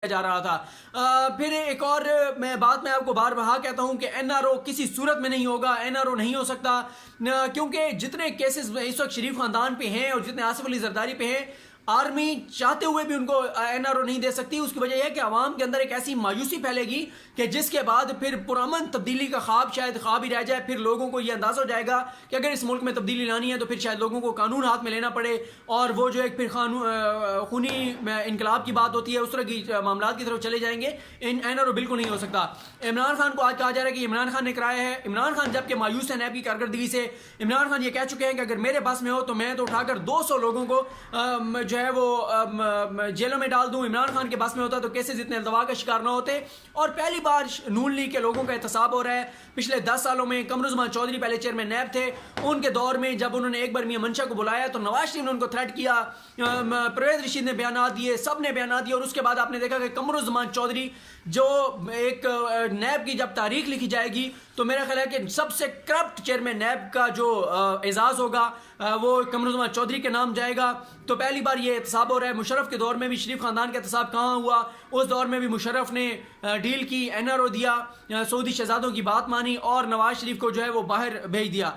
जा रहा था। फिर एक और मैं आपको बार बार कहता हूं कि एनआरओ किसी सूरत में नहीं होगा, एनआरओ नहीं हो सकता, क्योंकि जितने केसेस इस वक्त शरीफ खानदान पे हैं और जितने आसिफ अली जरदारी पे हैं, आर्मी चाहते हुए भी उनको एनआरओ नहीं दे सकती। उसकी वजह यह है कि आवाम के अंदर एक ऐसी मायूसी फैलेगी कि जिसके बाद फिर पुरअमन तब्दीली का ख्वाब शायद ख्वाब ही रह जाए। फिर लोगों को यह अंदाजा हो जाएगा कि अगर इस मुल्क में तब्दीली लानी है तो फिर शायद लोगों को कानून हाथ में लेना पड़े, और वो जो एक फिर खूनी इनकलाब की बात होती है उस तरह की मामला की तरफ चले जाएंगे। एनआरओ बिल्कुल नहीं हो सकता। इमरान खान को आज कहा जा रहा है कि इमरान खान ने कराया है। इमरान खान जबकि मायूस है नैब की कारकर्दगी से, इमरान खान ये कह चुके हैं कि अगर मेरे बस में हो तो मैं तो उठाकर 200 लोगों को जो है वो जेलों में डाल दूं। इमरान खान के बस में होता तो केसेस इतने अल्तवा का शिकार ना होते। और पहली बार नून लीग के लोगों का एहतसाब हो रहा है। पिछले 10 सालों में कमरुज़्ज़मान चौधरी पहले चेयरमैन नैब थे, उनके दौर में जब उन्होंने एक बार मियां मंशा को बुलाया तो नवाज शरीफ ने उनको थ्रेट किया, परवेज रशीद ने बयान दिए, सब ने बयान दिए। और उसके बाद आपने देखा कि कमरुज़्ज़मान चौधरी जो एक नैब की जब तारीख लिखी जाएगी तो मेरा ख्याल है कि सबसे करप्ट चेयरमैन नैब का जो एजाज होगा वो कमरुज़्ज़मान चौधरी के नाम जाएगा। तो पहली बार ये एहतसाब हो रहा है। मुशर्रफ के दौर में भी शरीफ खानदान का एहतसाब कहाँ हुआ? उस दौर में भी मुशर्रफ ने डील की, एनआरओ दिया, सऊदी शहजादों की बात मानी और नवाज शरीफ को जो है वो बाहर भेज दिया।